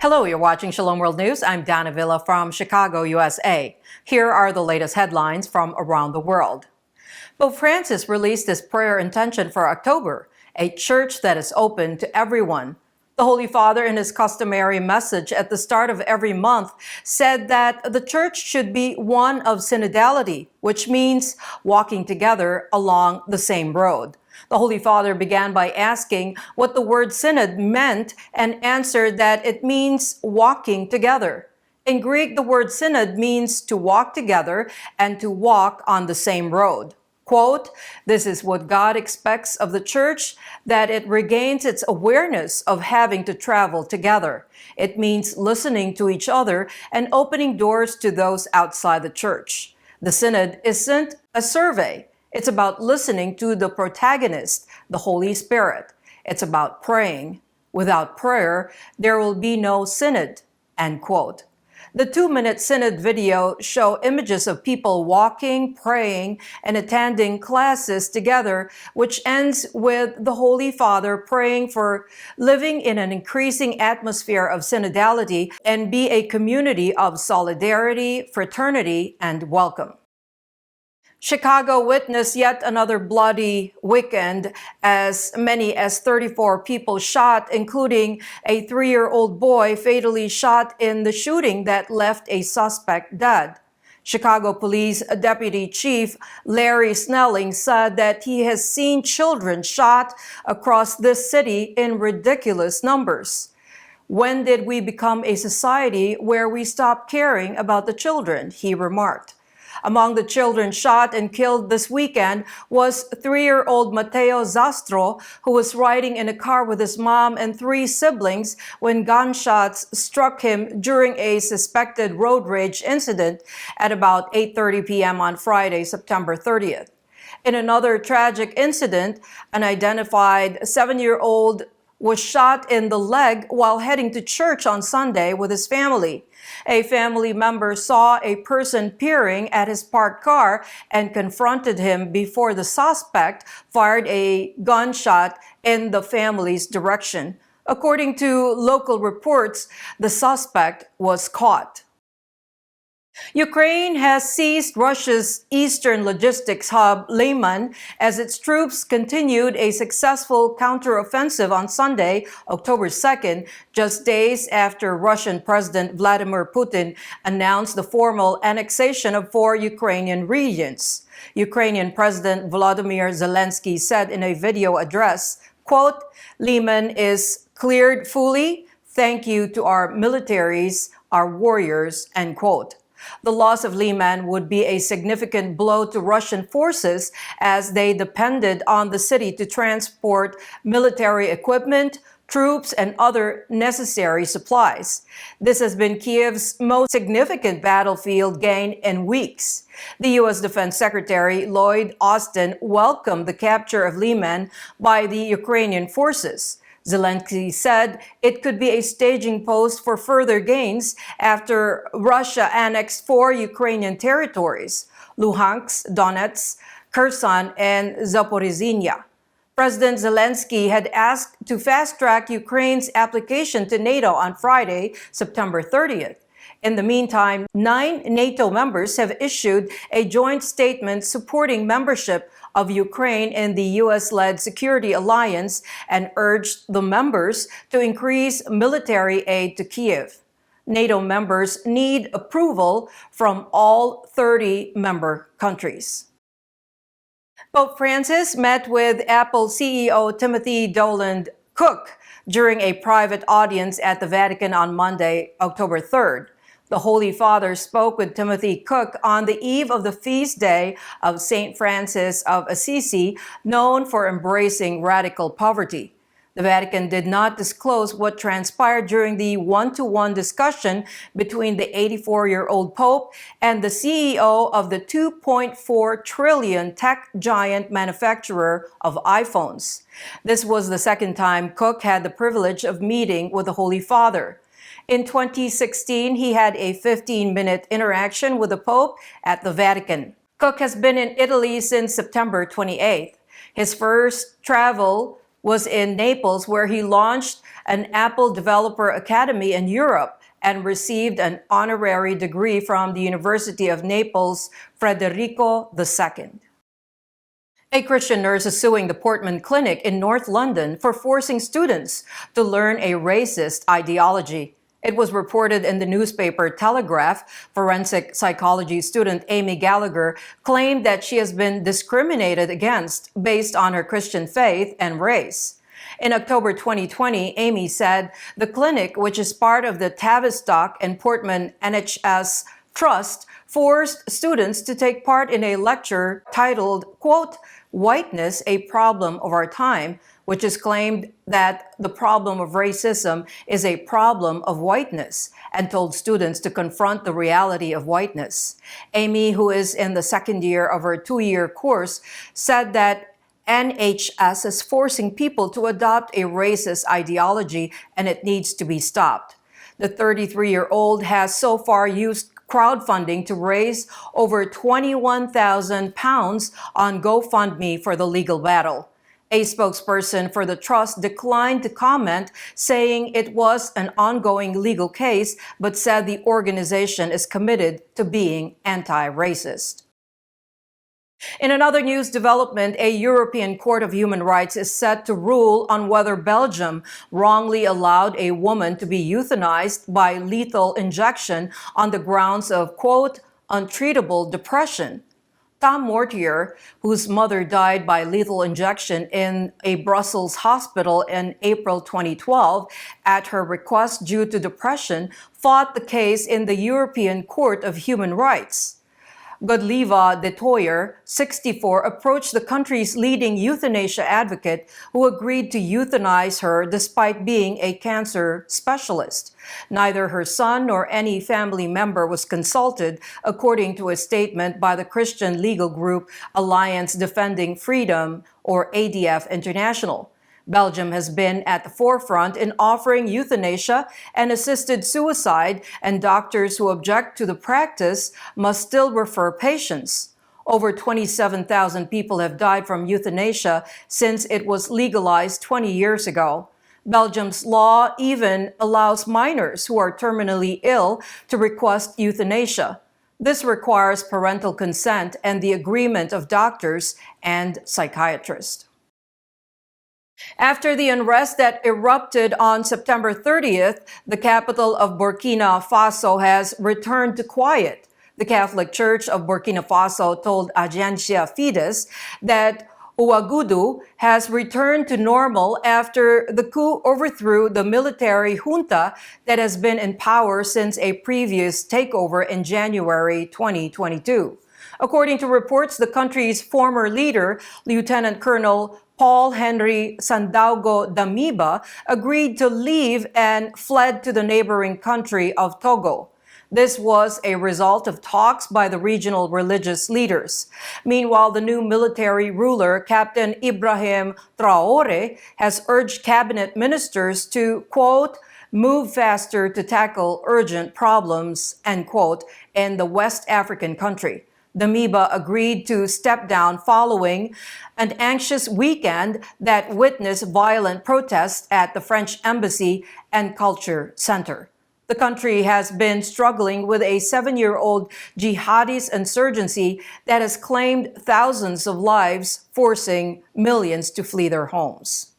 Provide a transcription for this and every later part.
Hello, you're watching Shalom World News. I'm Dana Villa from Chicago, USA. Here are the latest headlines from around the world. Pope Francis released his prayer intention for October, a church that is open to everyone. The Holy Father, in his customary message at the start of every month, said that the church should be one of synodality, which means walking together along the same road. The Holy Father began by asking what the word synod meant and answered that it means walking together. In Greek, the word synod means to walk together and to walk on the same road. Quote, "This is what God expects of the church, that it regains its awareness of having to travel together. It means listening to each other and opening doors to those outside the church. The synod isn't a survey. It's about listening to the protagonist, the Holy Spirit. It's about praying. Without prayer, there will be no synod." End quote. The 2-minute synod video show images of people walking, praying, and attending classes together, which ends with the Holy Father praying for living in an increasing atmosphere of synodality and be a community of solidarity, fraternity, and welcome. Chicago witnessed yet another bloody weekend as many as 34 people shot, including a 3-year-old boy fatally shot in the shooting that left a suspect dead. Chicago Police Deputy Chief Larry Snelling said that he has seen children shot across this city in ridiculous numbers. "When did we become a society where we stop caring about the children?" he remarked. Among the children shot and killed this weekend was 3-year-old Mateo Zastro, who was riding in a car with his mom and 3 siblings when gunshots struck him during a suspected road rage incident at about 8:30 p.m. on Friday, September 30th. In another tragic incident, an unidentified 7-year-old was shot in the leg while heading to church on Sunday with his family. A family member saw a person peering at his parked car and confronted him before the suspect fired a gunshot in the family's direction. According to local reports, the suspect was caught. Ukraine has seized Russia's eastern logistics hub, Lyman, as its troops continued a successful counteroffensive on Sunday, October 2nd, just days after Russian President Vladimir Putin announced the formal annexation of 4 Ukrainian regions. Ukrainian President Volodymyr Zelensky said in a video address, quote, "Lyman is cleared fully. Thank you to our militaries, our warriors," end quote. The loss of Lyman would be a significant blow to Russian forces as they depended on the city to transport military equipment, troops, and other necessary supplies. This has been Kiev's most significant battlefield gain in weeks. The U.S. Defense Secretary Lloyd Austin welcomed the capture of Lyman by the Ukrainian forces. Zelensky said it could be a staging post for further gains after Russia annexed 4 Ukrainian territories, Luhansk, Donetsk, Kherson, and Zaporizhzhia. President Zelensky had asked to fast-track Ukraine's application to NATO on Friday, September 30th. In the meantime, 9 NATO members have issued a joint statement supporting membership of Ukraine in the U.S.-led security alliance and urged the members to increase military aid to Kyiv. NATO members need approval from all 30 member countries. Pope Francis met with Apple CEO Timothy Dolan Cook during a private audience at the Vatican on Monday, October 3rd. The Holy Father spoke with Timothy Cook on the eve of the feast day of St. Francis of Assisi, known for embracing radical poverty. The Vatican did not disclose what transpired during the one-to-one discussion between the 84-year-old Pope and the CEO of the $2.4 trillion tech giant manufacturer of iPhones. This was the second time Cook had the privilege of meeting with the Holy Father. In 2016, he had a 15-minute interaction with the Pope at the Vatican. Cook has been in Italy since September 28th. His first travel was in Naples, where he launched an Apple Developer Academy in Europe and received an honorary degree from the University of Naples, Federico II. A Christian nurse is suing the Portman Clinic in North London for forcing students to learn a racist ideology. It was reported in the newspaper Telegraph. Forensic psychology student Amy Gallagher claimed that she has been discriminated against based on her Christian faith and race. In October 2020, Amy said the clinic, which is part of the Tavistock and Portman NHS Trust, forced students to take part in a lecture titled, quote, "Whiteness, a Problem of Our Time," which is claimed that the problem of racism is a problem of whiteness, and told students to confront the reality of whiteness. Amy, who is in the second year of her 2-year course, said that NHS is forcing people to adopt a racist ideology and it needs to be stopped. The 33-year-old has so far used crowdfunding to raise over £21,000 on GoFundMe for the legal battle. A spokesperson for the trust declined to comment, saying it was an ongoing legal case, but said the organization is committed to being anti-racist. In another news development, a European Court of Human Rights is set to rule on whether Belgium wrongly allowed a woman to be euthanized by lethal injection on the grounds of, quote, untreatable depression. Tom Mortier, whose mother died by lethal injection in a Brussels hospital in April 2012 at her request due to depression, fought the case in the European Court of Human Rights. Godlieva de Toyer, 64, approached the country's leading euthanasia advocate, who agreed to euthanize her despite being a cancer specialist. Neither her son nor any family member was consulted, according to a statement by the Christian legal group Alliance Defending Freedom, or ADF International. Belgium has been at the forefront in offering euthanasia and assisted suicide, and doctors who object to the practice must still refer patients. Over 27,000 people have died from euthanasia since it was legalized 20 years ago. Belgium's law even allows minors who are terminally ill to request euthanasia. This requires parental consent and the agreement of doctors and psychiatrists. After the unrest that erupted on September 30th, the capital of Burkina Faso has returned to quiet. The Catholic Church of Burkina Faso told Agencia Fides that Ouagadougou has returned to normal after the coup overthrew the military junta that has been in power since a previous takeover in January 2022. According to reports, the country's former leader, Lieutenant Colonel Paul Henry Sandaogo Damiba, agreed to leave and fled to the neighboring country of Togo. This was a result of talks by the regional religious leaders. Meanwhile, the new military ruler, Captain Ibrahim Traore, has urged cabinet ministers to, quote, move faster to tackle urgent problems, end quote, in the West African country. Damiba agreed to step down following an anxious weekend that witnessed violent protests at the French Embassy and Culture Center. The country has been struggling with a 7-year-old jihadist insurgency that has claimed thousands of lives, forcing millions to flee their homes.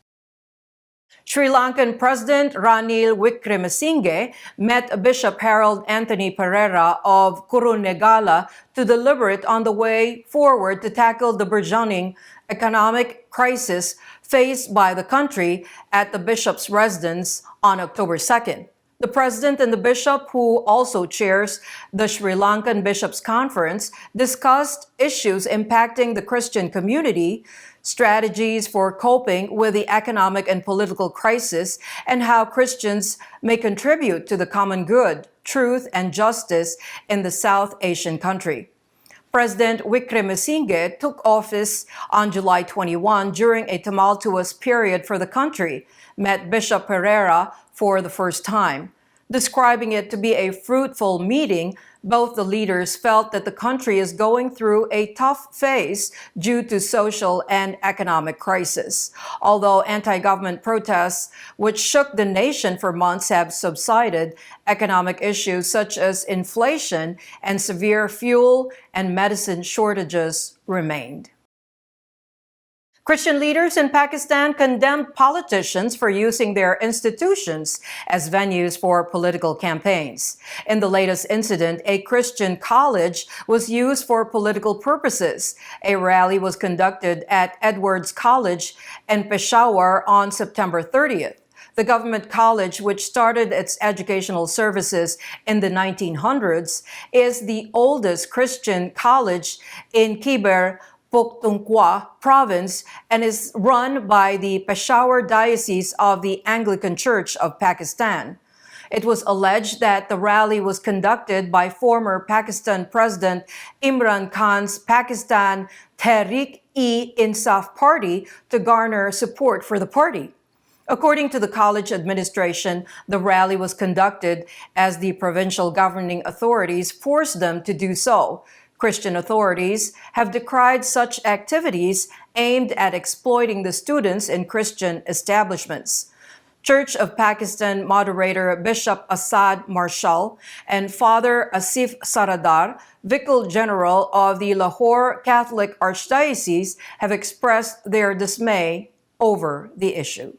Sri Lankan President Ranil Wickremesinghe met Bishop Harold Anthony Pereira of Kurunegala to deliberate on the way forward to tackle the burgeoning economic crisis faced by the country at the bishop's residence on October 2nd. The president and the bishop, who also chairs the Sri Lankan Bishops' Conference, discussed issues impacting the Christian community, strategies for coping with the economic and political crisis, and how Christians may contribute to the common good, truth, and justice in the South Asian country. President Wickremesinghe took office on July 21 during a tumultuous period for the country, met Bishop Pereira for the first time. Describing it to be a fruitful meeting, Both the leaders felt that the country is going through a tough phase due to social and economic crisis. Although anti-government protests, which shook the nation for months, have subsided, economic issues such as inflation and severe fuel and medicine shortages remained. Christian leaders in Pakistan condemned politicians for using their institutions as venues for political campaigns. In the latest incident, a Christian college was used for political purposes. A rally was conducted at Edwards College in Peshawar on September 30th. The government college, which started its educational services in the 1900s, is the oldest Christian college in Khyber Pakhtunkhwa province and is run by the Peshawar Diocese of the Anglican Church of Pakistan. It was alleged that the rally was conducted by former Pakistan President Imran Khan's Pakistan Tehreek-e-Insaf party to garner support for the party. According to the college administration, the rally was conducted as the provincial governing authorities forced them to do so. Christian authorities have decried such activities aimed at exploiting the students in Christian establishments. Church of Pakistan moderator Bishop Asad Marshall and Father Asif Saradar, Vicar General of the Lahore Catholic Archdiocese, have expressed their dismay over the issue.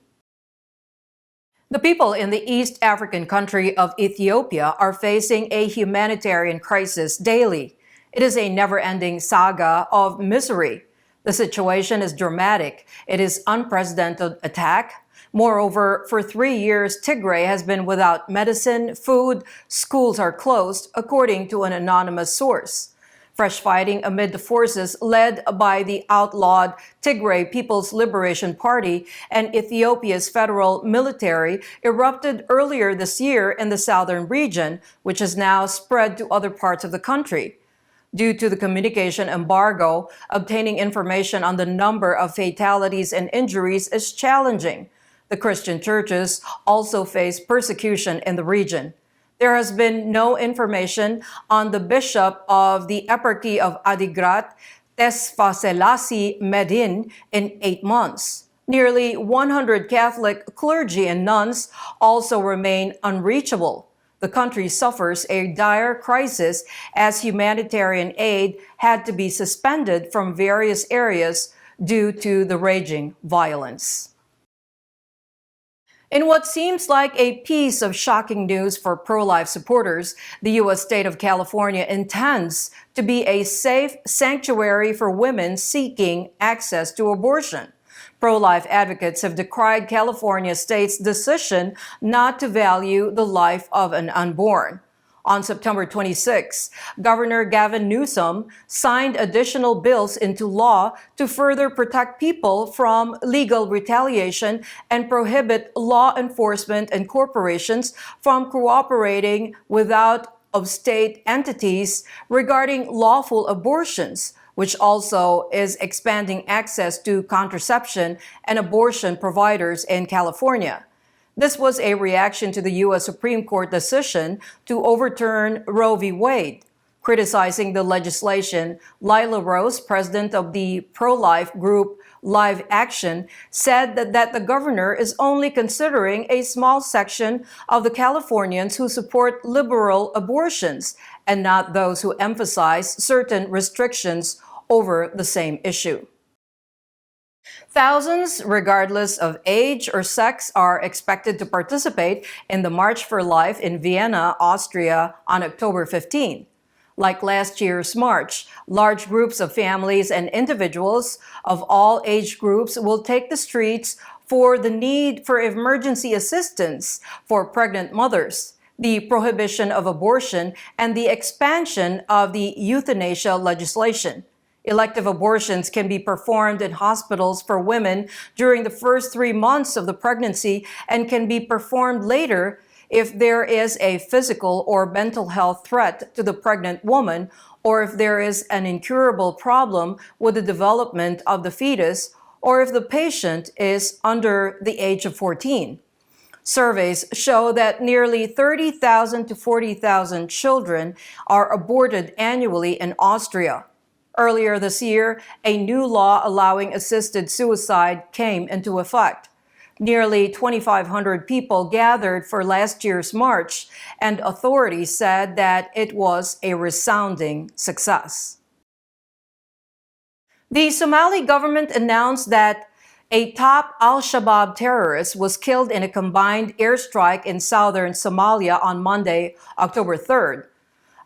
The people in the East African country of Ethiopia are facing a humanitarian crisis daily. It is a never-ending saga of misery. The situation is dramatic. It is unprecedented attack. Moreover, for 3 years, Tigray has been without medicine, food, schools are closed, according to an anonymous source. Fresh fighting amid the forces led by the outlawed Tigray People's Liberation Party and Ethiopia's federal military erupted earlier this year in the southern region, which has now spread to other parts of the country. Due to the communication embargo, obtaining information on the number of fatalities and injuries is challenging. The Christian churches also face persecution in the region. There has been no information on the bishop of the eparchy of Adigrat, Tesfaselassie Medin, in 8 months. Nearly 100 Catholic clergy and nuns also remain unreachable. The country suffers a dire crisis as humanitarian aid had to be suspended from various areas due to the raging violence. In what seems like a piece of shocking news for pro-life supporters, the U.S. state of California intends to be a safe sanctuary for women seeking access to abortion. Pro-life advocates have decried California state's decision not to value the life of an unborn. On September 26, Governor Gavin Newsom signed additional bills into law to further protect people from legal retaliation and prohibit law enforcement and corporations from cooperating with out-of-state entities regarding lawful abortions, which also is expanding access to contraception and abortion providers in California. This was a reaction to the U.S. Supreme Court decision to overturn Roe v. Wade. Criticizing the legislation, Lila Rose, president of the pro-life group Live Action, said that the governor is only considering a small section of the Californians who support liberal abortions and not those who emphasize certain restrictions over the same issue. Thousands, regardless of age or sex, are expected to participate in the March for Life in Vienna, Austria on October 15. Like last year's March, large groups of families and individuals of all age groups will take the streets for the need for emergency assistance for pregnant mothers, the prohibition of abortion, and the expansion of the euthanasia legislation. Elective abortions can be performed in hospitals for women during the first 3 months of the pregnancy and can be performed later if there is a physical or mental health threat to the pregnant woman, or if there is an incurable problem with the development of the fetus, or if the patient is under the age of 14. Surveys show that nearly 30,000 to 40,000 children are aborted annually in Austria. Earlier this year, a new law allowing assisted suicide came into effect. Nearly 2,500 people gathered for last year's march, and authorities said that it was a resounding success. The Somali government announced that a top al-Shabaab terrorist was killed in a combined airstrike in southern Somalia on Monday, October 3rd.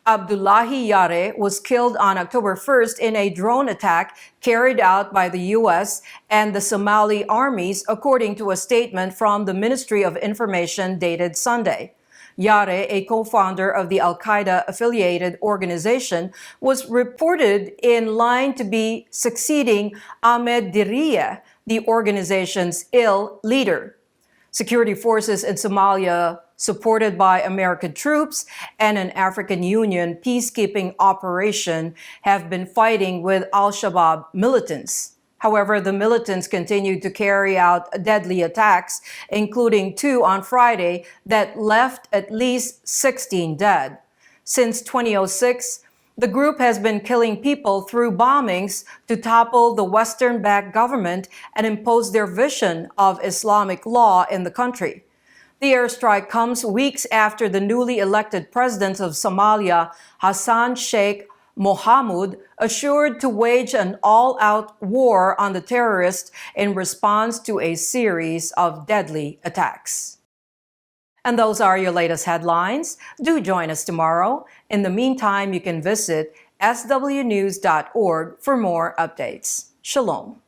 Abdullahi Yare was killed on October 1st in a drone attack carried out by the U.S. and the Somali armies, according to a statement from the Ministry of Information dated Sunday. Yare, a co-founder of the Al-Qaeda-affiliated organization, was reported in line to be succeeding Ahmed Diriyeh, the organization's leader. Security forces in Somalia, supported by American troops and an African Union peacekeeping operation, have been fighting with al-Shabaab militants. However, the militants continued to carry out deadly attacks, including 2 on Friday that left at least 16 dead. Since 2006, the group has been killing people through bombings to topple the Western-backed government and impose their vision of Islamic law in the country. The airstrike comes weeks after the newly elected president of Somalia, Hassan Sheikh Mohamud, assured to wage an all-out war on the terrorists in response to a series of deadly attacks. And those are your latest headlines. Do join us tomorrow. In the meantime, you can visit swnews.org for more updates. Shalom.